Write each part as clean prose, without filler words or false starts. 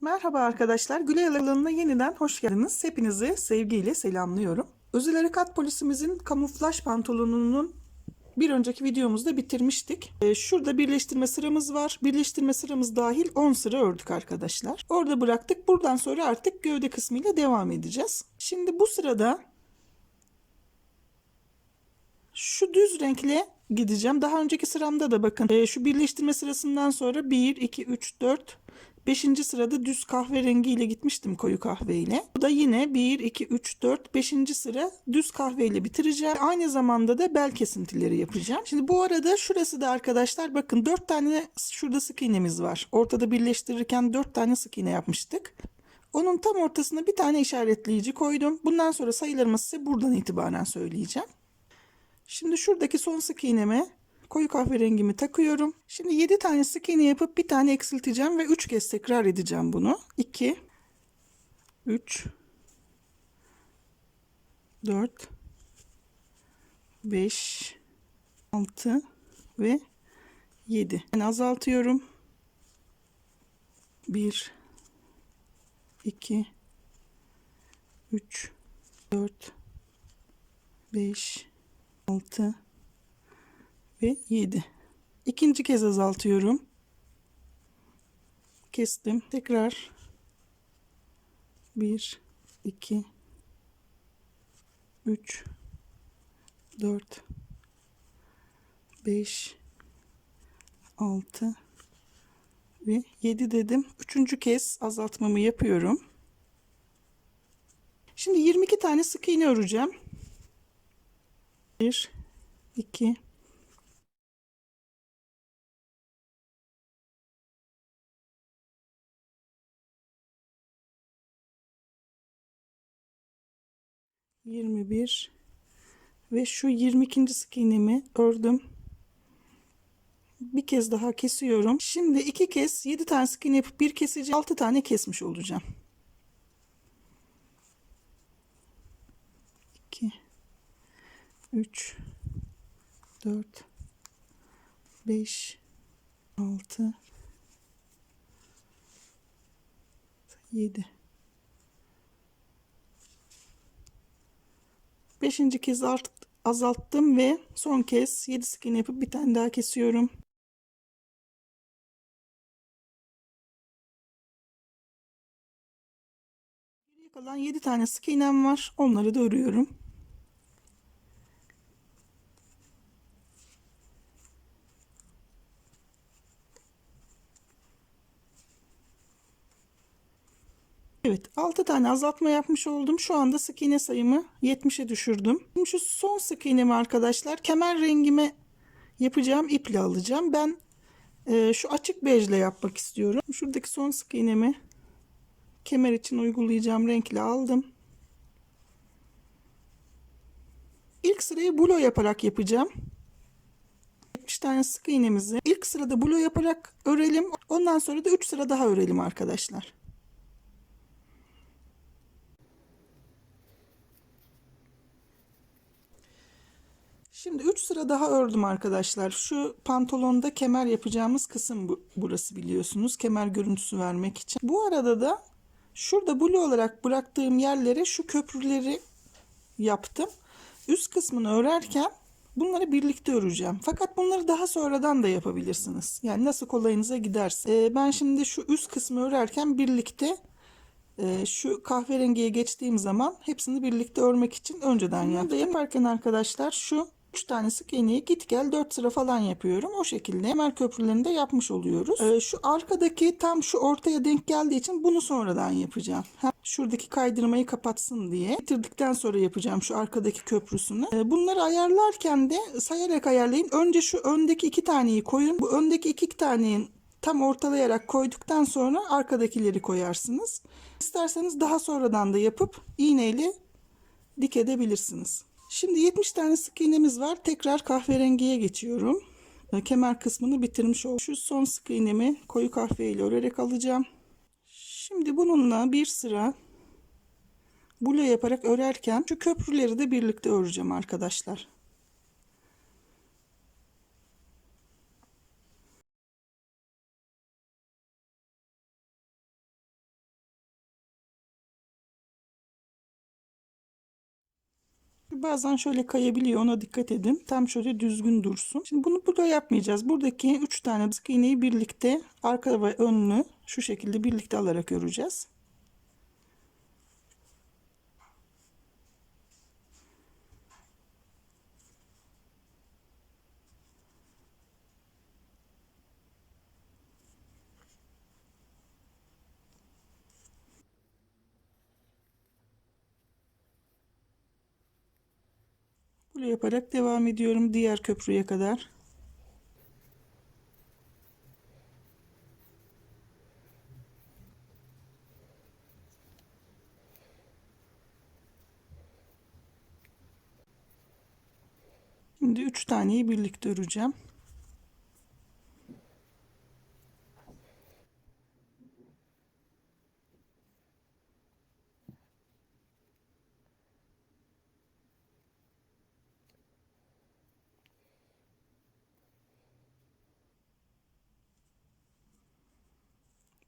Merhaba arkadaşlar, Gülay alanına yeniden hoş geldiniz. Hepinizi sevgiyle selamlıyorum. Özel Harekat Polisimizin kamuflaj pantolonunun bir önceki videomuzda bitirmiştik. Şurada birleştirme sıramız var. Birleştirme sıramız dahil 10 sıra ördük arkadaşlar. Orada bıraktık. Buradan sonra artık gövde kısmıyla devam edeceğiz. Şimdi bu sırada şu düz renkle gideceğim. Daha önceki sıramda da bakın şu birleştirme sırasından sonra 1, 2, 3, 4, 5. sırada düz kahverengi ile gitmiştim, koyu kahve ile. Bu da yine 1, 2, 3, 4, 5. sıra düz kahve ile bitireceğim. Aynı zamanda da bel kesintileri yapacağım. Şimdi bu arada şurası da arkadaşlar bakın 4 tane şurada sık iğnemiz var. Ortada birleştirirken 4 tane sık iğne yapmıştık. Onun tam ortasına bir tane işaretleyici koydum. Bundan sonra sayılarımı size buradan itibaren söyleyeceğim. Şimdi şuradaki son sık iğneme koyu kahverengimi takıyorum. Şimdi 7 tane sık iğne yapıp bir tane eksilteceğim ve 3 kez tekrar edeceğim bunu. 2, 3, 4, 5, 6 ve 7. Yani azaltıyorum. 1, 2, 3, 4, 5, 6 ve 7. İkinci kez azaltıyorum. Kestim. Tekrar 1, 2, 3, 4, 5, 6 ve 7 dedim. Üçüncü kez azaltmamı yapıyorum. Şimdi 22 tane sık iğne öreceğim. 1, 2, 21 ve şu 22. sık iğnemi ördüm. Bir kez daha kesiyorum. Şimdi 2 kez 7 tane sık iğne yapıp bir keseceğim. 6 tane kesmiş olacağım. 2, 3, 4, 5, 6, 7. 5. kez artık azalttım ve son kez 7 sık iğne yapıp bir tane daha kesiyorum. Geriye kalan 7 tane sık iğnem var. Onları da örüyorum. Evet, 6 tane azaltma yapmış oldum. Şu anda sık iğne sayımı 70'e düşürdüm. Şimdi şu son sık iğnemi arkadaşlar kemer rengime yapacağım iple alacağım. Ben şu açık bejle yapmak istiyorum. Şuradaki son sık iğnemi kemer için uygulayacağım renkle aldım. İlk sırayı bulo yaparak yapacağım. 70 tane sık iğnemizi ilk sırada bulo yaparak örelim. Ondan sonra da 3 sıra daha örelim arkadaşlar. Şimdi 3 sıra daha ördüm arkadaşlar. Şu pantolonda kemer yapacağımız kısım burası, biliyorsunuz. Kemer görüntüsü vermek için. Bu arada da şurada blue olarak bıraktığım yerlere şu köprüleri yaptım. Üst kısmını örerken bunları birlikte öreceğim. Fakat bunları daha sonradan da yapabilirsiniz. Yani nasıl kolayınıza giderse. Ben şimdi şu üst kısmı örerken birlikte şu kahverengiye geçtiğim zaman hepsini birlikte örmek için önceden yaptım. Yaparken arkadaşlar şu 3 tane sık iğneyi git gel 4 sıra falan yapıyorum. O şekilde kemer köprülerini de yapmış oluyoruz. Şu arkadaki tam şu ortaya denk geldiği için bunu sonradan yapacağım. Şuradaki kaydırmayı kapatsın diye. Bitirdikten sonra yapacağım şu arkadaki köprüsünü. Bunları ayarlarken de sayarak ayarlayın. Önce şu öndeki 2 taneyi koyun. Bu öndeki 2 taneyi tam ortalayarak koyduktan sonra arkadakileri koyarsınız. İsterseniz daha sonradan da yapıp iğneyle dik edebilirsiniz. Şimdi 70 tane sık iğnemiz var. Tekrar kahverengiye geçiyorum. Kemer kısmını bitirmiş oldum. Şu son sık iğnemi koyu kahve ile örerek alacağım. Şimdi bununla bir sıra bule yaparak örerken şu köprüleri de birlikte öreceğim arkadaşlar. Bazen şöyle kayabiliyor, ona dikkat edin. Tam şöyle düzgün dursun. Şimdi bunu burada yapmayacağız. Buradaki 3 tane sık iğneyi birlikte arka ve önlü şu şekilde birlikte alarak öreceğiz. Böyle yaparak devam ediyorum diğer köprüye kadar. Şimdi 3 taneyi birlikte öreceğim.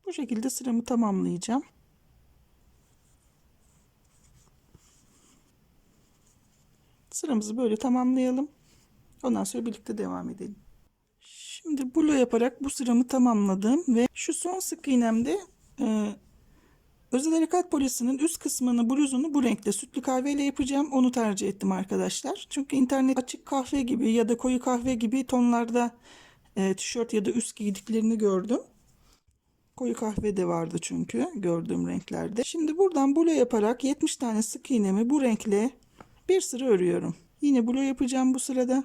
Bu şekilde sıramı tamamlayacağım. Sıramızı böyle tamamlayalım. Ondan sonra birlikte devam edelim. Şimdi blo yaparak bu sıramı tamamladım ve şu son sık iğnemde özel harekat polisinin üst kısmını, bluzunu bu renkte sütlü kahveyle yapacağım. Onu tercih ettim arkadaşlar. Çünkü internet açık kahve gibi ya da koyu kahve gibi tonlarda tişört ya da üst giydiklerini gördüm. Koyu kahve de vardı çünkü gördüğüm renklerde. Şimdi buradan blo yaparak 70 tane sık iğnemi bu renkle bir sıra örüyorum. Yine blo yapacağım bu sırada.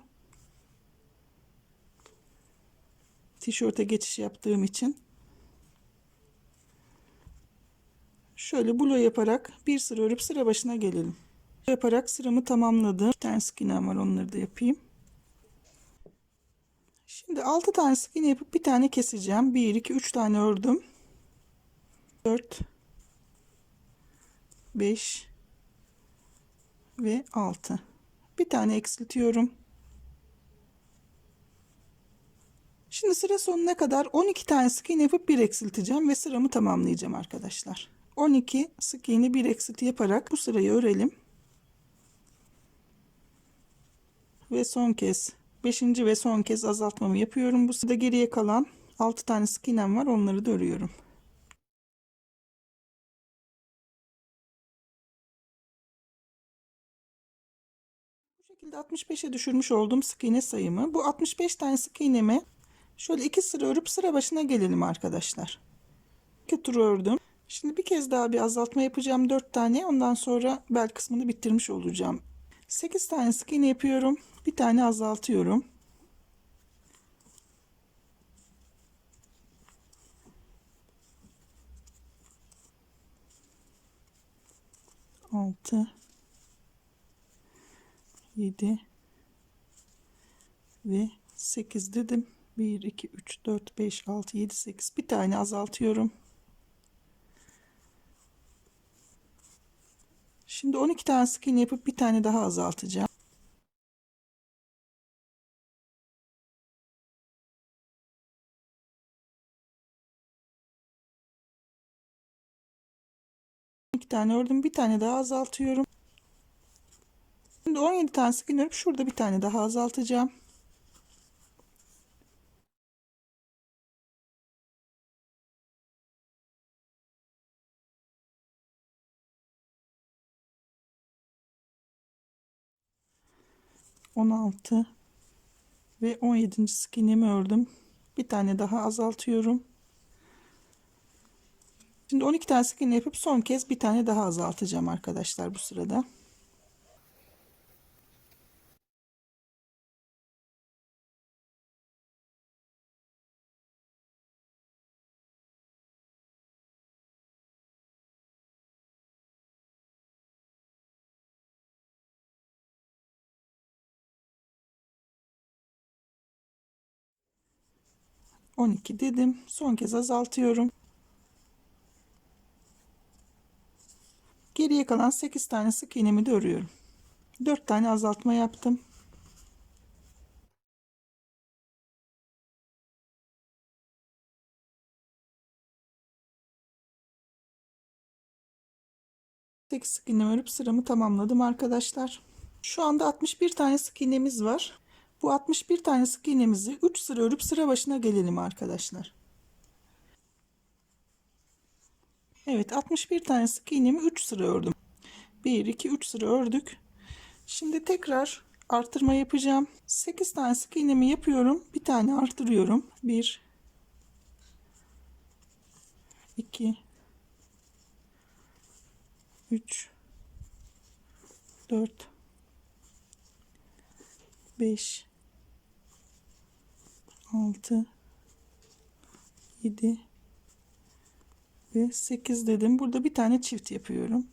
Tişörte geçiş yaptığım için. Şöyle blo yaparak bir sıra örüp sıra başına gelelim. Yaparak sıramı tamamladım. Bir tane sık iğnem var, onları da yapayım. Şimdi 6 tane sık iğne yapıp bir tane keseceğim. 1 2 3 tane ördüm. 4 5 ve 6. Bir tane eksiltiyorum. Şimdi sıra sonuna kadar 12 tane sık iğne yapıp bir eksilteceğim ve sıramı tamamlayacağım arkadaşlar. 12 sık iğne bir eksilti yaparak bu sırayı örelim. Ve son kez 5. ve son kez azaltmamı yapıyorum. Bu sırada geriye kalan 6 tane sık iğnem var, onları da örüyorum. Bu şekilde 65'e düşürmüş olduğum sık iğne sayımı. Bu 65 tane sık iğnemi şöyle 2 sıra örüp sıra başına gelelim arkadaşlar. 2 tur ördüm. Şimdi bir kez daha bir azaltma yapacağım, 4 tane. Ondan sonra bel kısmını bitirmiş olacağım. 8 tane sık iğne yapıyorum. Bir tane azaltıyorum. 6 7 ve 8 dedim. 1 2 3 4 5 6 7 8, bir tane azaltıyorum. Şimdi 12 tane sık iğne yapıp bir tane daha azaltacağım. İki tane ördüm, bir tane daha azaltıyorum. Şimdi 17 tane sık iğne örüp şurada bir tane daha azaltacağım. (16) ve 17. sık iğnemi ördüm. Bir tane daha azaltıyorum. Şimdi 12 tane sık iğne yapıp son kez bir tane daha azaltacağım arkadaşlar bu sırada. (12) dedim. Son kez azaltıyorum. Geriye kalan 8 tane sık iğnemi de örüyorum. 4 tane azaltma yaptım. Tek sık iğne örüp sıramı tamamladım arkadaşlar. Şu anda 61 tane sık iğnemiz var. Bu 61 tane sık iğnemizi 3 sıra örüp sıra başına gelelim arkadaşlar. Evet, 61 tane sık iğnemi 3 sıra ördüm. 1 2 3 sıra ördük. Şimdi tekrar artırma yapacağım. 8 tane sık iğnemi yapıyorum. Bir tane artırıyorum. 1 2 3 4 5 6 7 ve 8 dedim. Burada bir tane çift yapıyorum.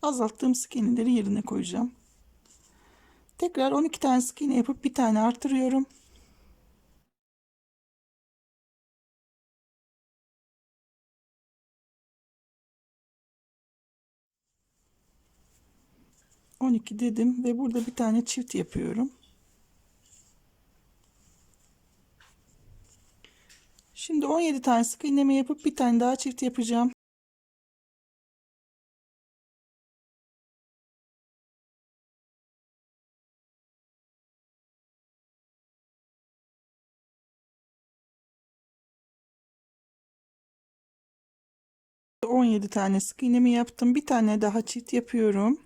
Azalttığım sık iğneleri yerine koyacağım. Tekrar 12 tane sık iğne yapıp bir tane artırıyorum. ...12 dedim ve burada bir tane çift yapıyorum. Şimdi 17 tane sık iğnemi yapıp bir tane daha çift yapacağım. ...17 tane sık iğnemi yaptım. Bir tane daha çift yapıyorum.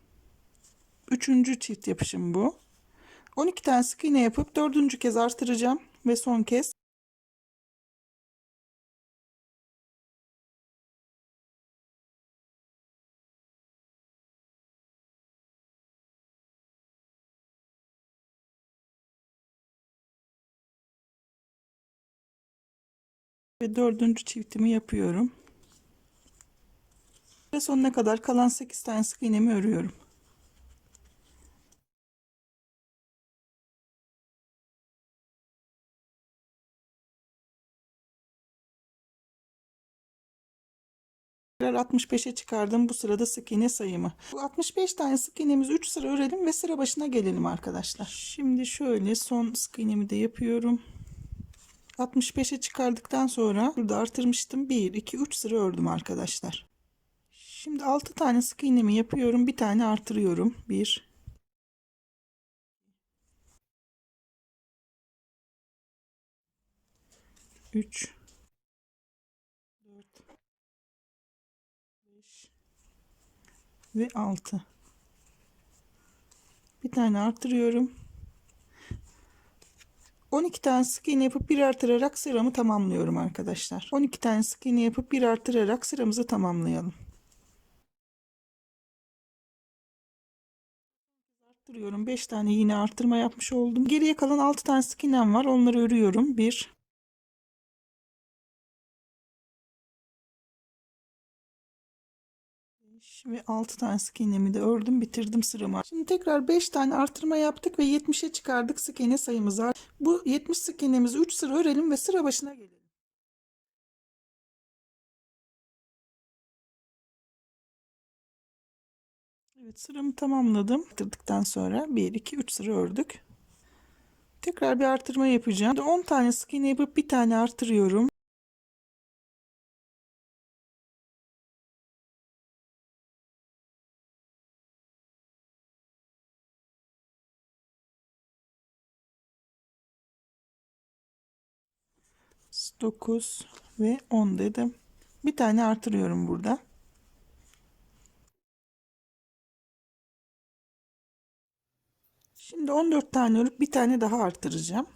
Üçüncü çift yapışım bu. 12 tane sık iğne yapıp dördüncü kez artıracağım ve son kez. Ve dördüncü çiftimi yapıyorum. Ve sonuna kadar kalan 8 tane sık iğnemi örüyorum. Tekrar 65'e çıkardım bu sırada sık iğne sayımı. Bu 65 tane sık iğnemizi 3 sıra örelim ve sıra başına gelelim arkadaşlar. Şimdi şöyle son sık iğnemi de yapıyorum. 65'e çıkardıktan sonra burada artırmıştım. 1 2 3 sıra ördüm arkadaşlar. Şimdi 6 tane sık iğnemi yapıyorum. Bir tane artırıyorum. 1 3 4 5 ve 6. Bir tane artırıyorum. 12 tane sık iğne yapıp bir artırarak sıramı tamamlıyorum arkadaşlar. 12 tane sık iğne yapıp bir artırarak sıramızı tamamlayalım. Arttırıyorum. 5 tane yine artırma yapmış oldum. Geriye kalan 6 tane sık iğnem var. Onları örüyorum. 1 5 ve 6 tane sık iğnemi de ördüm. Bitirdim sıramı. Şimdi tekrar 5 tane artırma yaptık ve 70'e çıkardık sık iğne sayımızı. Bu 70 sık iğnemizi 3 sıra örelim ve sıra başına gelelim. Evet, sıramı tamamladım. Artırdıktan sonra 1 2 3 sıra ördük. Tekrar bir artırma yapacağım. 10 tane sık iğne yapıp bir tane artırıyorum. Dokuz ve 10 dedim. Bir tane artırıyorum burada. Şimdi 14 tane örüp bir tane daha artıracağım.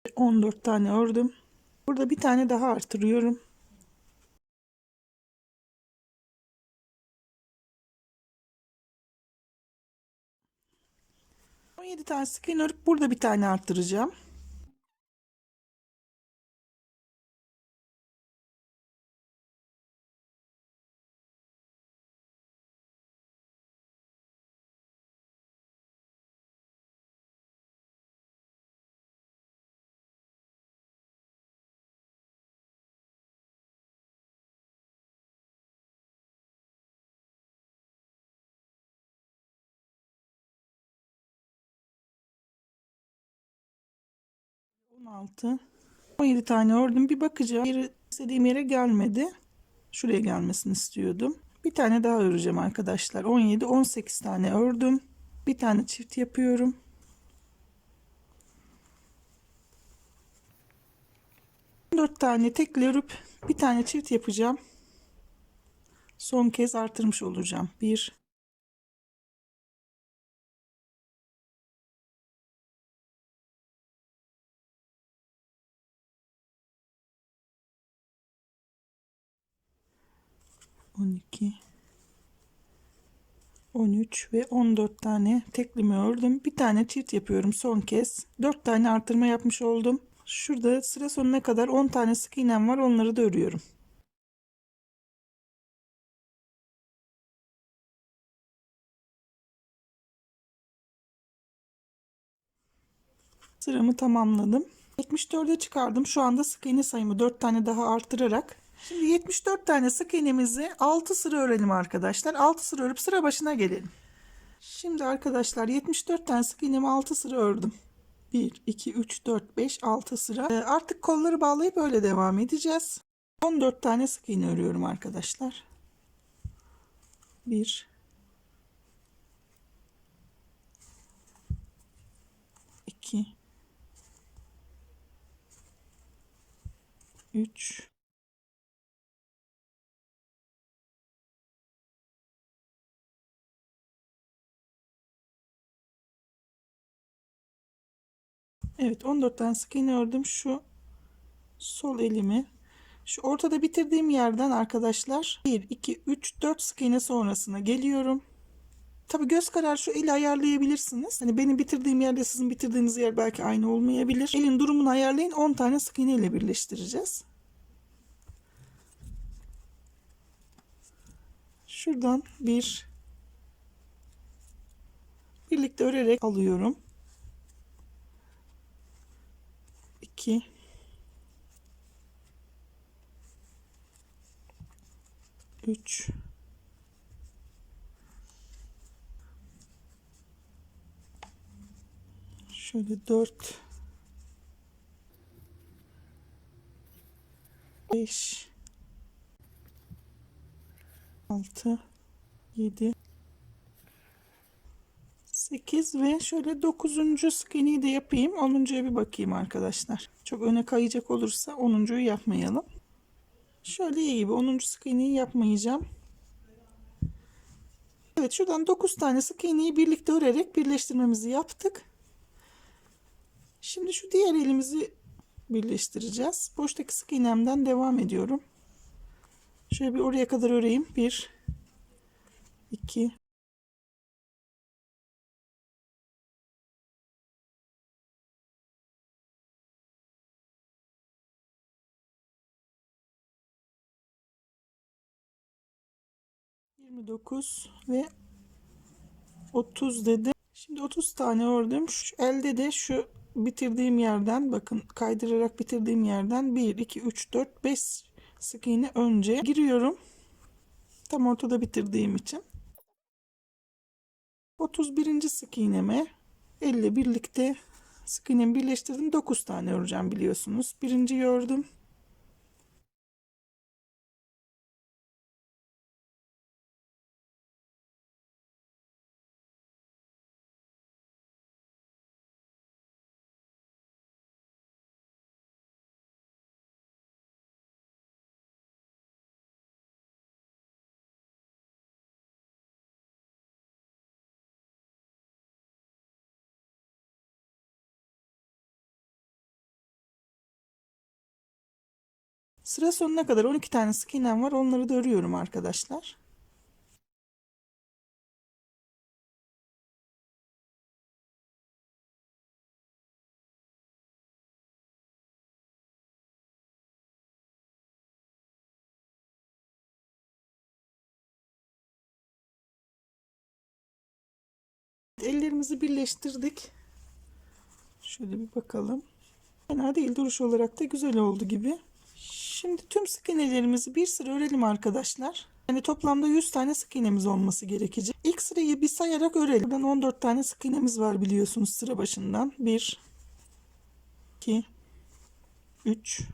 Ve 14 tane ördüm. Burada bir tane daha artırıyorum. On 17 tane sık iğne örüp burada bir tane artıracağım. 16, 17 tane ördüm. Bir bakacağım. İstediğim yere gelmedi. Şuraya gelmesini istiyordum. Bir tane daha öreceğim arkadaşlar. 17, 18 tane ördüm. Bir tane çift yapıyorum. 4 tane tekli örüp bir tane çift yapacağım. Son kez artırmış olacağım. 1, 12, 13 ve 14 tane teklimi ördüm. Bir tane çift yapıyorum son kez. 4 tane artırma yapmış oldum. Şurada sıra sonuna kadar 10 tane sık iğnem var. Onları da örüyorum. Sıramı tamamladım. 74'e çıkardım. Şu anda sık iğne sayımı 4 tane daha arttırarak. Şimdi 74 tane sık iğnemizi 6 sıra örelim arkadaşlar. 6 sıra örüp sıra başına gelelim. Şimdi arkadaşlar 74 tane sık iğnemi 6 sıra ördüm. 1, 2, 3, 4, 5, 6 sıra. Artık kolları bağlayıp öyle devam edeceğiz. 14 tane sık iğne örüyorum arkadaşlar. 1, 2, 3, 14 tane sık iğne ördüm. Şu sol elimi şu ortada bitirdiğim yerden arkadaşlar 1, 2, 3, 4 sık iğne sonrasına geliyorum. Tabi göz kararı şu eli ayarlayabilirsiniz. Hani benim bitirdiğim yerde sizin bitirdiğiniz yer belki aynı olmayabilir. Elin durumunu ayarlayın. 10 tane sık iğne ile birleştireceğiz. Şuradan birlikte örerek alıyorum. 2, 3, 4, 5, 6, 7, 8 ve şöyle 9. sık iğneyi de yapayım. 10'uncuya bir bakayım arkadaşlar. Çok öne kayacak olursa 10'uncuyu yapmayalım. Şöyle iyi gibi 10. sık iğneyi yapmayacağım. Evet, şuradan 9 tane sık iğneyi birlikte örerek birleştirmemizi yaptık. Şimdi şu diğer elimizi birleştireceğiz. Boştaki sık iğnemden devam ediyorum. Şöyle bir oraya kadar öreyim. 1, 2, 29 ve 30 dedim. Şimdi 30 tane ördüm. Şu elde de şu bitirdiğim yerden bakın kaydırarak bitirdiğim yerden 1, 2, 3, 4, 5 sık iğne önce giriyorum. Tam ortada bitirdiğim için. 31. sık iğneme elle birlikte sık iğnemi birleştirdim. 9 tane öreceğim biliyorsunuz. Birinciyi ördüm. Sıra sonuna kadar 12 tane sık iğnem var. Onları da örüyorum arkadaşlar. Ellerimizi birleştirdik. Şöyle bir bakalım. Fena değil, duruş olarak da güzel oldu gibi. Şimdi tüm sık iğnelerimizi bir sıra örelim arkadaşlar. Yani toplamda 100 tane sık iğnemiz olması gerekecek. İlk sırayı bir sayarak örelim. Buradan 14 tane sık iğnemiz var biliyorsunuz sıra başından. 1, 2, 3,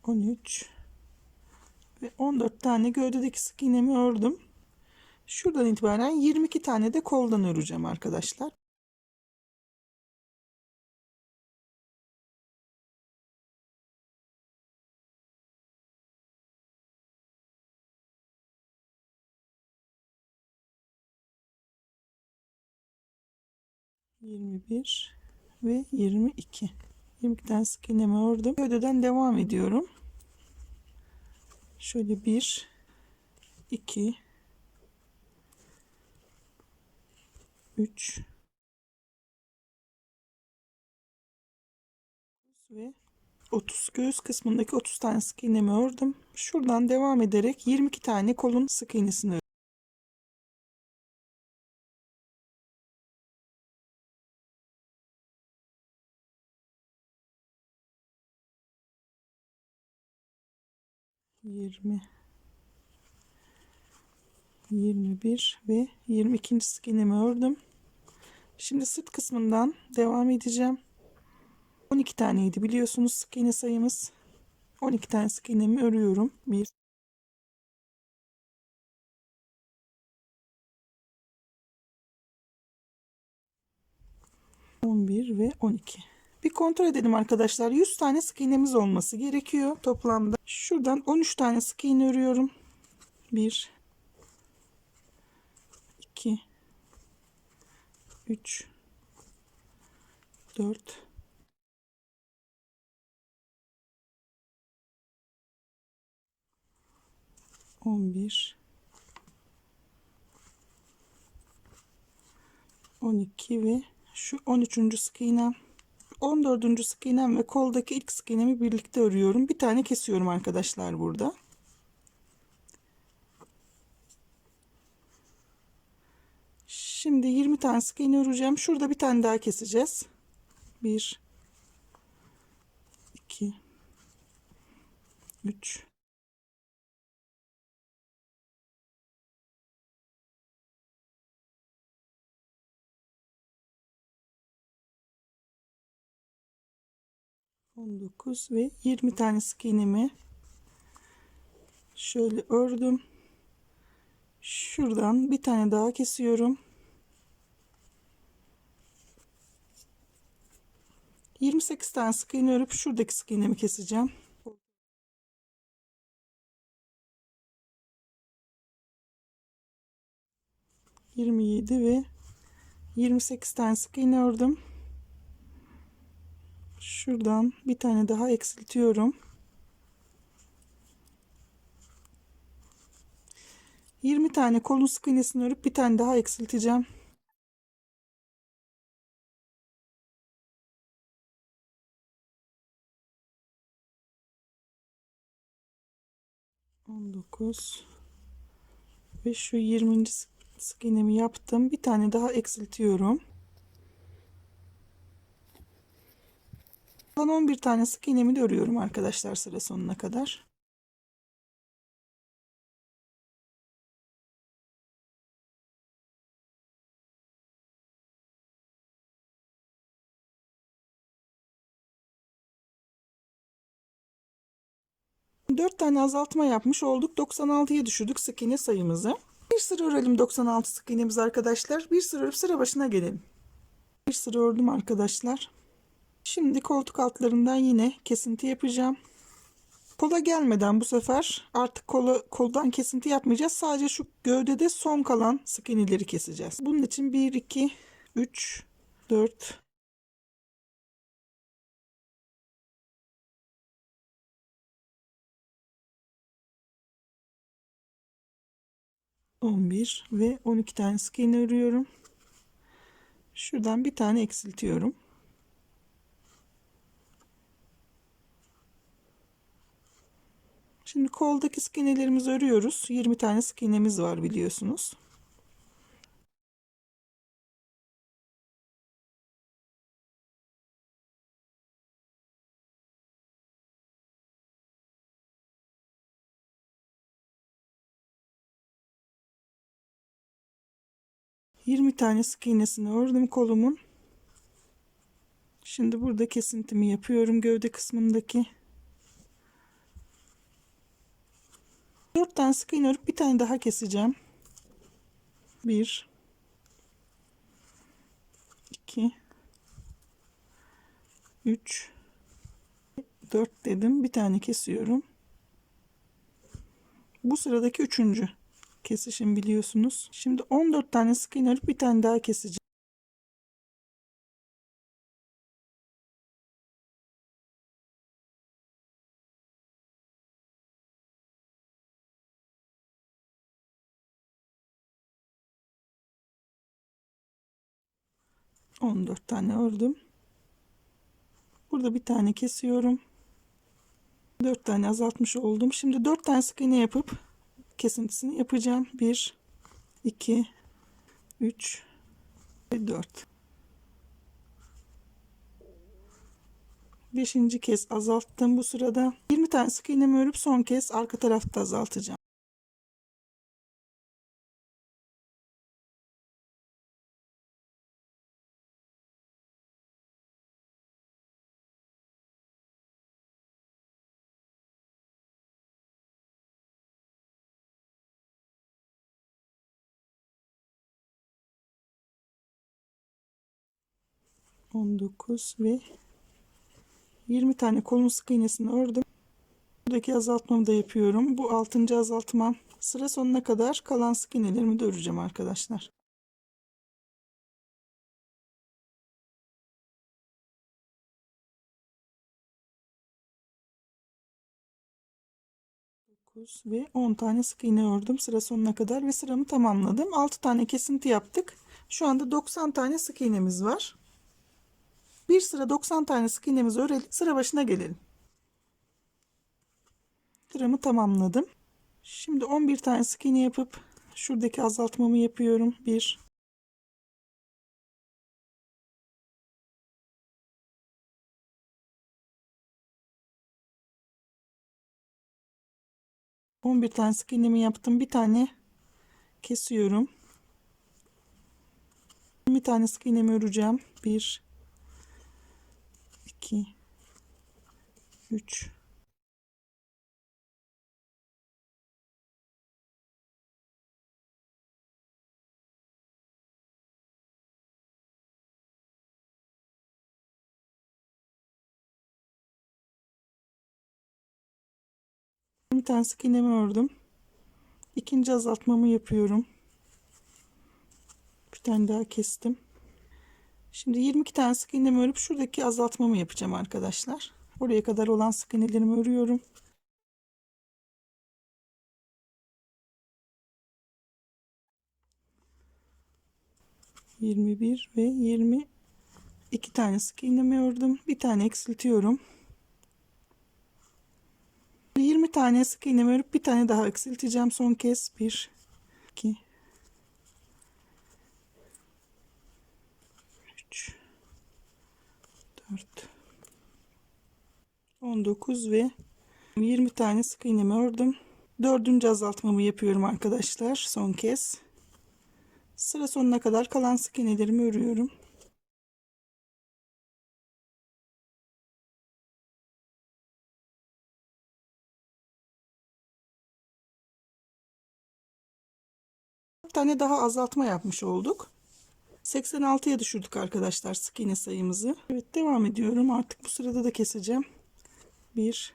13 ve 14 tane gövdedeki sık iğnemi ördüm. Şuradan itibaren 22 tane de koldan öreceğim arkadaşlar. ...21 ve 22. 22 tane sık iğnemi ördüm. Gövdeden devam ediyorum. Şöyle 1, 2, 3 ve 30. Göğüs kısmındaki 30 tane sık iğnemi ördüm. Şuradan devam ederek 22 tane kolun sık iğnesini ördüm. ...20, 21 ve 22. sık iğnemi ördüm. Şimdi sırt kısmından devam edeceğim. 12 taneydi biliyorsunuz sık iğne sayımız. 12 tane sık iğnemi örüyorum. 1, 11 ve 12. Bir kontrol edelim arkadaşlar. 100 tane sık iğnemiz olması gerekiyor toplamda. Şuradan 13 tane sık iğne örüyorum. 1, 2, 3, 4, 11, 12 ve şu 13. sık iğnem. 14. sık iğnem ve koldaki ilk sık iğnemi birlikte örüyorum. Bir tane kesiyorum arkadaşlar burada. Şimdi 20 tane sık iğne öreceğim. Şurada bir tane daha keseceğiz. 1, 2, 3, 19 ve 20 tane sık iğnemi şöyle ördüm. Şuradan bir tane daha kesiyorum. 28 tane sık iğne örüp şuradaki sık iğnemi keseceğim. 27 ve 28 tane sık iğne ördüm. Şuradan bir tane daha eksiltiyorum. 20 tane kolun sık iğnesini örüp bir tane daha eksilteceğim. ...19 ve şu 20. sık iğnemi yaptım. Bir tane daha eksiltiyorum. 11 tane sık iğnemi de örüyorum arkadaşlar sıra sonuna kadar. Dört tane azaltma yapmış olduk. 96'ya düşürdük sık iğne sayımızı. Bir sıra örelim 96 sık iğnemiz arkadaşlar. Bir sıra örüp sıra başına gelin. Bir sıra ördüm arkadaşlar. Şimdi koltuk altlarından yine kesinti yapacağım. Kola gelmeden bu sefer artık koldan kesinti yapmayacağız. Sadece şu gövdede son kalan sık iğneleri keseceğiz. Bunun için 1, 2, 3, 4, 11 ve 12 tane sık iğne örüyorum. Şuradan bir tane eksiltiyorum. Şimdi koldaki sık iğnelerimizi örüyoruz. 20 tane sık iğnemiz var biliyorsunuz. 20 tane sık iğnesini ördüm kolumun. Şimdi burada kesintimi yapıyorum gövde kısmındaki. 4 tane sık iğne örüp bir tane daha keseceğim. 1 2 3 4 dedim. Bir tane kesiyorum. Bu sıradaki 3. kesişim biliyorsunuz. Şimdi 14 tane sık iğne örüp bir tane daha keseceğim. On dört tane ördüm. Burada bir tane kesiyorum. 4 tane azaltmış oldum. Şimdi 4 tane sık iğne yapıp kesintisini yapacağım. 1 2 3 ve 4. 5. kez azalttım bu sırada. 20 tane sık iğnemi örüp son kez arka tarafta azaltacağım. On dokuz ve 20 tane kolun sık iğnesini ördüm. Buradaki azaltmamı da yapıyorum. Bu 6. azaltmam. Sıra sonuna kadar kalan sık iğnelerimi de öreceğim arkadaşlar. Ve 10 tane sık iğne ördüm sıra sonuna kadar ve sıramı tamamladım. 6 tane kesinti yaptık. Şu anda 90 tane sık iğnemiz var. Bir sıra 90 tane sık iğnemizi örelim. Sıra başına gelelim. Sıramı tamamladım. Şimdi 11 tane sık iğne yapıp şuradaki azaltmamı yapıyorum. 1 11 tane sık iğnemi yaptım. Bir tane kesiyorum. 20 tane sık iğnemi öreceğim. 1 2 3 20 tane sık iğnemi ördüm. İkinci azaltmamı yapıyorum. Bir tane daha kestim. Şimdi 22 tane sık iğnemi örüp şuradaki azaltmamı yapacağım arkadaşlar. Oraya kadar olan sık iğnelerimi örüyorum. Yirmi bir ve 22 tane sık iğnemi ördüm. Bir tane eksiltiyorum. 20 tane sık iğnemi örüp bir tane daha eksilteceğim son kez. 1 2 3 4 19 ve 20 tane sık iğnemi ördüm. 4. azaltmamı yapıyorum arkadaşlar son kez. Sıra sonuna kadar kalan sık iğnelerimi örüyorum. Bir tane daha azaltma yapmış olduk. 86'ya düşürdük arkadaşlar sık iğne sayımızı. Evet, devam ediyorum. Artık bu sırada da keseceğim. 1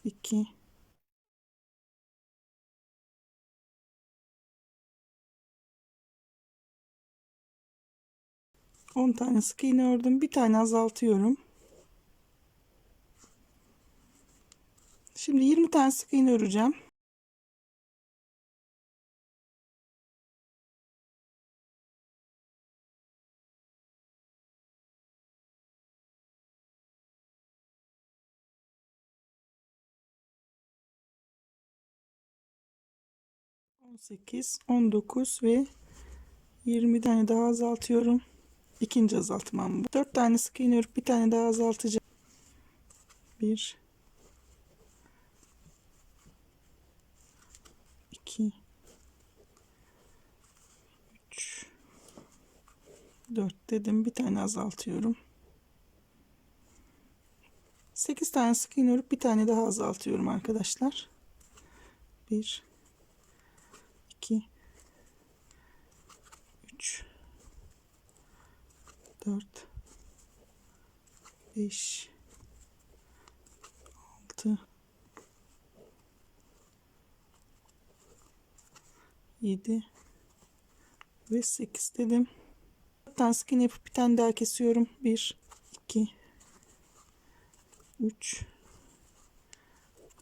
2 10 tane sık iğne ördüm. Bir tane azaltıyorum. Şimdi 20 tane sık iğne öreceğim. On sekiz, 19 ve 20 tane daha azaltıyorum. İkinci azaltmam bu. 4 tane sık iğne örüp bir tane daha azaltacağım. 1 2 4 dedim. Bir tane azaltıyorum. 8 tane sık iğne örüp bir tane daha azaltıyorum arkadaşlar. 1 2 3 4 5 6 7 ve 8 dedim. 4 tane sık iğne yapıp bir tane daha kesiyorum. 1 2 3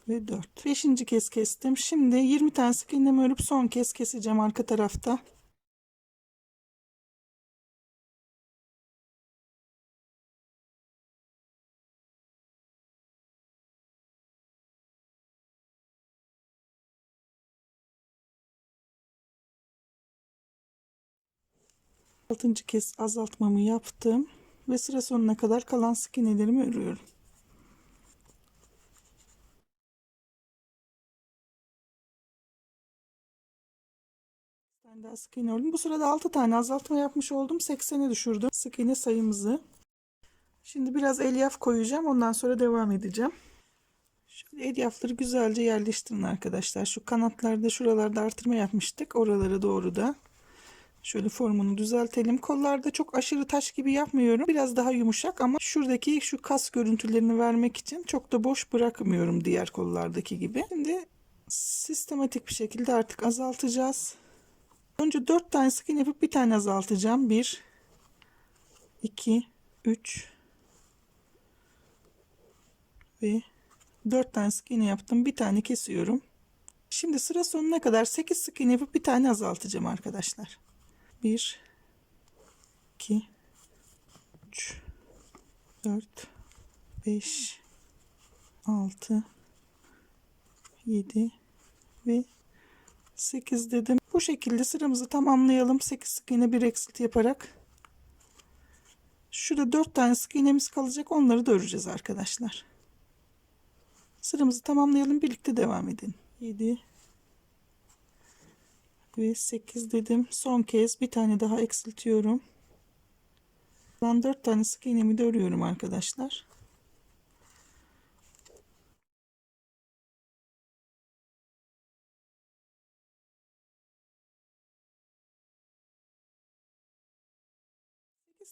ve 4. 5. kez kestim. Şimdi 20 tane sık iğnemi örüp son kez keseceğim arka tarafta. Altıncı kez azaltmamı yaptım ve sıra sonuna kadar kalan sık iğnelerimi örüyorum. Bir tane daha sık iğne ördüm. Bu sırada 6 tane azaltma yapmış oldum. 80'e düşürdüm sık iğne sayımızı. Şimdi biraz elyaf koyacağım. Ondan sonra devam edeceğim. Şöyle elyafları güzelce yerleştirin arkadaşlar. Şu kanatlarda, şuralarda artırma yapmıştık. Oralara doğru da şöyle formunu düzeltelim. Kollarda çok aşırı taş gibi yapmıyorum. Biraz daha yumuşak ama şuradaki şu kas görüntülerini vermek için çok da boş bırakmıyorum diğer kollardaki gibi. Şimdi sistematik bir şekilde artık azaltacağız. Önce 4 tane sık iğne yapıp bir tane azaltacağım. 1 2 3 ve 4 tane sık iğne yaptım. Bir tane kesiyorum. Şimdi sıra sonuna kadar 8 sık iğne yapıp bir tane azaltacağım arkadaşlar. 1 2 3 4 5 6 7 ve 8 dedim. Bu şekilde sıramızı tamamlayalım. 8 sık iğne bir eksilti yaparak. Şurada 4 tane sık iğnemiz kalacak. Onları da öreceğiz arkadaşlar. Sıramızı tamamlayalım. Birlikte devam edelim. 7 ve 8 dedim. Son kez bir tane daha eksiltiyorum. Ben 4 tane sık iğnemi de örüyorum arkadaşlar.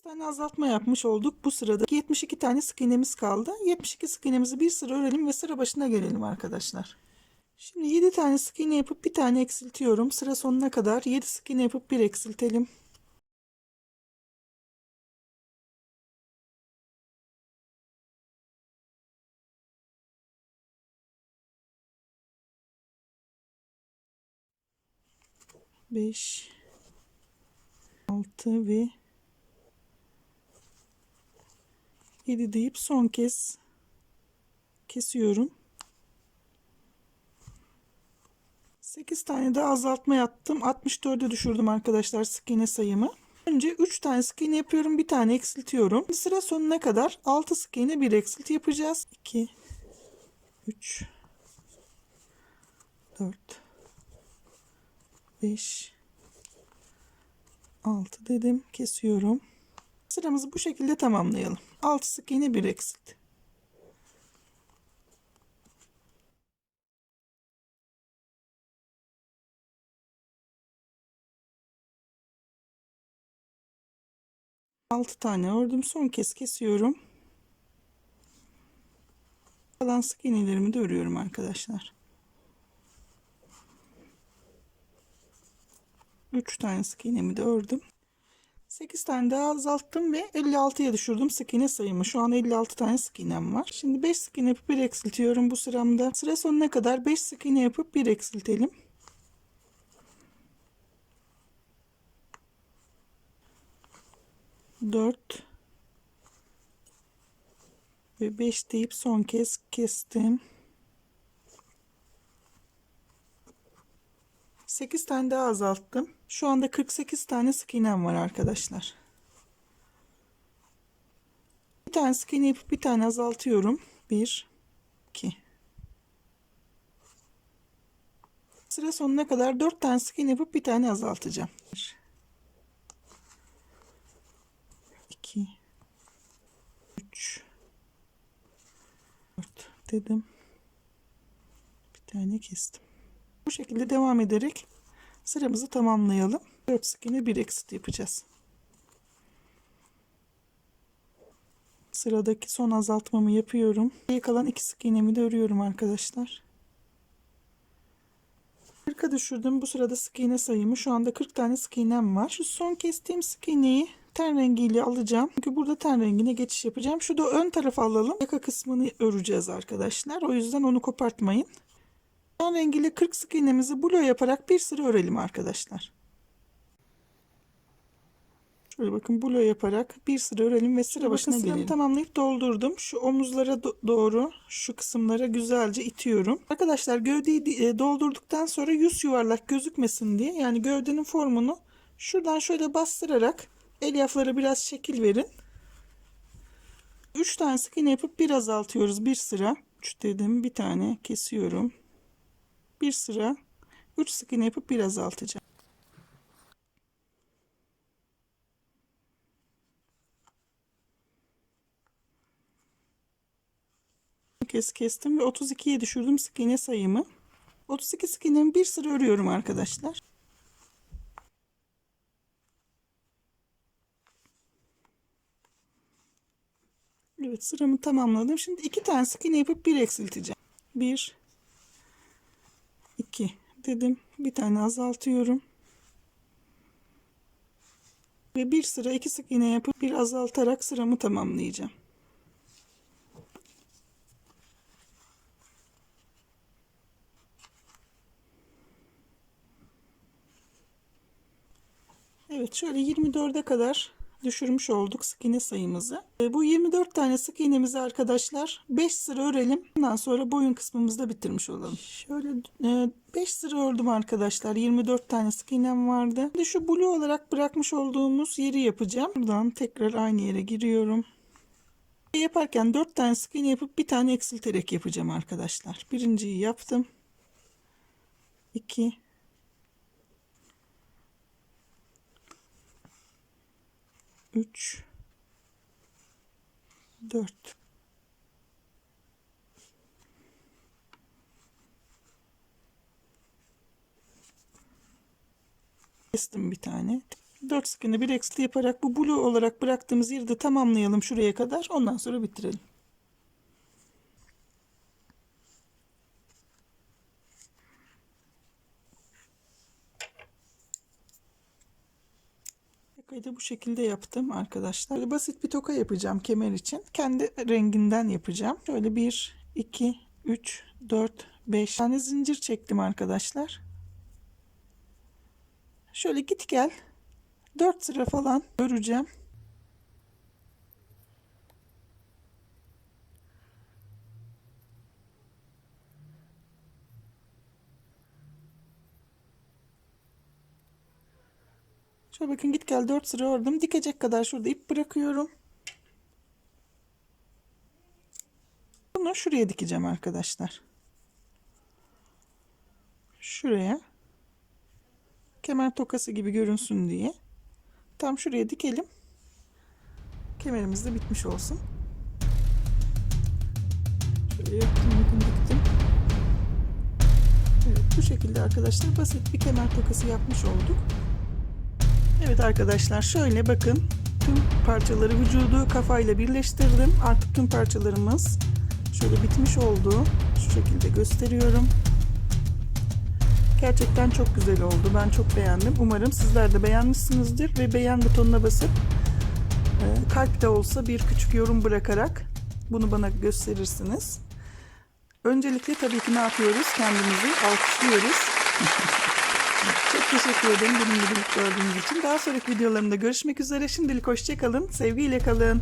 Tane azaltma yapmış olduk. Bu sırada 72 tane sık iğnemiz kaldı. 72 sık iğnemizi bir sıra örelim ve sıra başına gelelim arkadaşlar. Şimdi 7 tane sık iğne yapıp bir tane eksiltiyorum. Sıra sonuna kadar 7 sık iğne yapıp bir eksiltelim. Beş, 6 ve 7 deyip son kez kesiyorum. 8 tane daha azaltma yaptım. 64'e düşürdüm arkadaşlar sık iğne sayımı. Önce 3 tane sık iğne yapıyorum. Bir tane eksiltiyorum. Sıra sonuna kadar 6 sık iğne bir eksilti yapacağız. 2 3 4 5 6 dedim. Kesiyorum. Sıramızı bu şekilde tamamlayalım. 6 sık iğne bir eksilti. Altı tane ördüm. Son kez kesiyorum. Kalan sık iğnelerimi de örüyorum arkadaşlar. 3 tane sık iğnemi de ördüm. 8 tane daha azalttım ve 56'ya düşürdüm sık iğne sayımı. Şu an 56 tane sık iğnem var. Şimdi 5 sık iğne yapıp bir eksiltiyorum bu sıramda. Sıra sonuna kadar 5 sık iğne yapıp bir eksiltelim. 4 ve 5 deyip son kez kestim. 8 tane daha azalttım. Şu anda 48 tane sık iğnem var arkadaşlar. Bir tane sık iğne yapıp bir tane azaltıyorum. 1 2 Sıra sonuna kadar 4 tane sık iğne yapıp bir tane azaltacağım. 1 3 4 dedim. Bir tane kestim. Bu şekilde devam ederek sıramızı tamamlayalım. 4 sık iğne 1 exit yapacağız. Sıradaki son azaltmamı yapıyorum. Geriye kalan 2 sık iğnemi de örüyorum arkadaşlar. 40'a düşürdüm. Bu sırada sık iğne sayımı şu anda 40 tane sık iğnem var. Şu son kestiğim sık iğneyi ten rengiyle alacağım. Çünkü burada ten rengine geçiş yapacağım. Şu da ön tarafa alalım. Yaka kısmını öreceğiz arkadaşlar. O yüzden onu kopartmayın. Ten rengiyle 40 sık iğnemizi blo yaparak bir sıra örelim arkadaşlar. Şöyle bakın blo yaparak bir sıra örelim ve sıra başına gelelim. Tamamlayıp doldurdum. Şu omuzlara doğru şu kısımlara güzelce itiyorum. Arkadaşlar gövdeyi doldurduktan sonra yüz yuvarlak gözükmesin diye, yani gövdenin formunu şuradan şöyle bastırarak elyaflara biraz şekil verin. 3 tane sık iğne yapıp bir azaltıyoruz. Bir sıra 3 dedim, bir tane kesiyorum. Bir sıra 3 sık iğne yapıp bir azaltacağım. Kez kestim ve 32'ye düşürdüm sık iğne sayımı. 32 sık iğnemi bir sıra örüyorum arkadaşlar. Evet, sıramı tamamladım. Şimdi 2 tane sık iğne yapıp bir eksilteceğim. 1 2 dedim. Bir tane azaltıyorum. Ve bir sıra 2 sık iğne yapıp bir azaltarak sıramı tamamlayacağım. Evet, şöyle 24'e kadar düşürmüş olduk sık iğne sayımızı. Bu 24 tane sık iğnemizi arkadaşlar 5 sıra örelim. Ondan sonra boyun kısmımızı da bitirmiş olalım. Şöyle 5 sıra ördüm arkadaşlar. 24 tane sık iğnem vardı. Şimdi şu blue olarak bırakmış olduğumuz yeri yapacağım. Buradan tekrar aynı yere giriyorum. Yaparken 4 tane sık iğne yapıp bir tane eksilterek yapacağım arkadaşlar. Birinciyi yaptım. 2 3 4 kestim bir tane. 4 sık iğne bir eksilt yaparak bu blue olarak bıraktığımız yeri de tamamlayalım şuraya kadar. Ondan sonra bitirelim. Tokayı da bu şekilde yaptım arkadaşlar. Böyle basit bir toka yapacağım kemer için. Kendi renginden yapacağım. Şöyle 1, 2, 3, 4, 5 tane zincir çektim arkadaşlar. Şöyle git gel 4 sıra falan öreceğim. Şöyle bakın git gel 4 sıra ördüm. Dikecek kadar şurada ip bırakıyorum. Bunu şuraya dikeceğim arkadaşlar. Şuraya. Kemer tokası gibi görünsün diye. Tam şuraya dikelim. Kemerimiz de bitmiş olsun. Şöyle diktim. Evet, bu şekilde arkadaşlar basit bir kemer tokası yapmış olduk. Evet arkadaşlar, şöyle bakın tüm parçaları vücudu kafayla birleştirdim. Artık tüm parçalarımız şöyle bitmiş oldu. Şu şekilde gösteriyorum. Gerçekten çok güzel oldu. Ben çok beğendim. Umarım sizler de beğenmişsinizdir ve beğen butonuna basıp kalp de olsa bir küçük yorum bırakarak bunu bana gösterirsiniz. Öncelikle tabii ki ne yapıyoruz? Kendimizi alkışlıyoruz. Çok teşekkür ederim benimle birlikte olduğunuz için. Daha sonraki videolarımda görüşmek üzere. Şimdilik hoşça kalın. Sevgiyle kalın.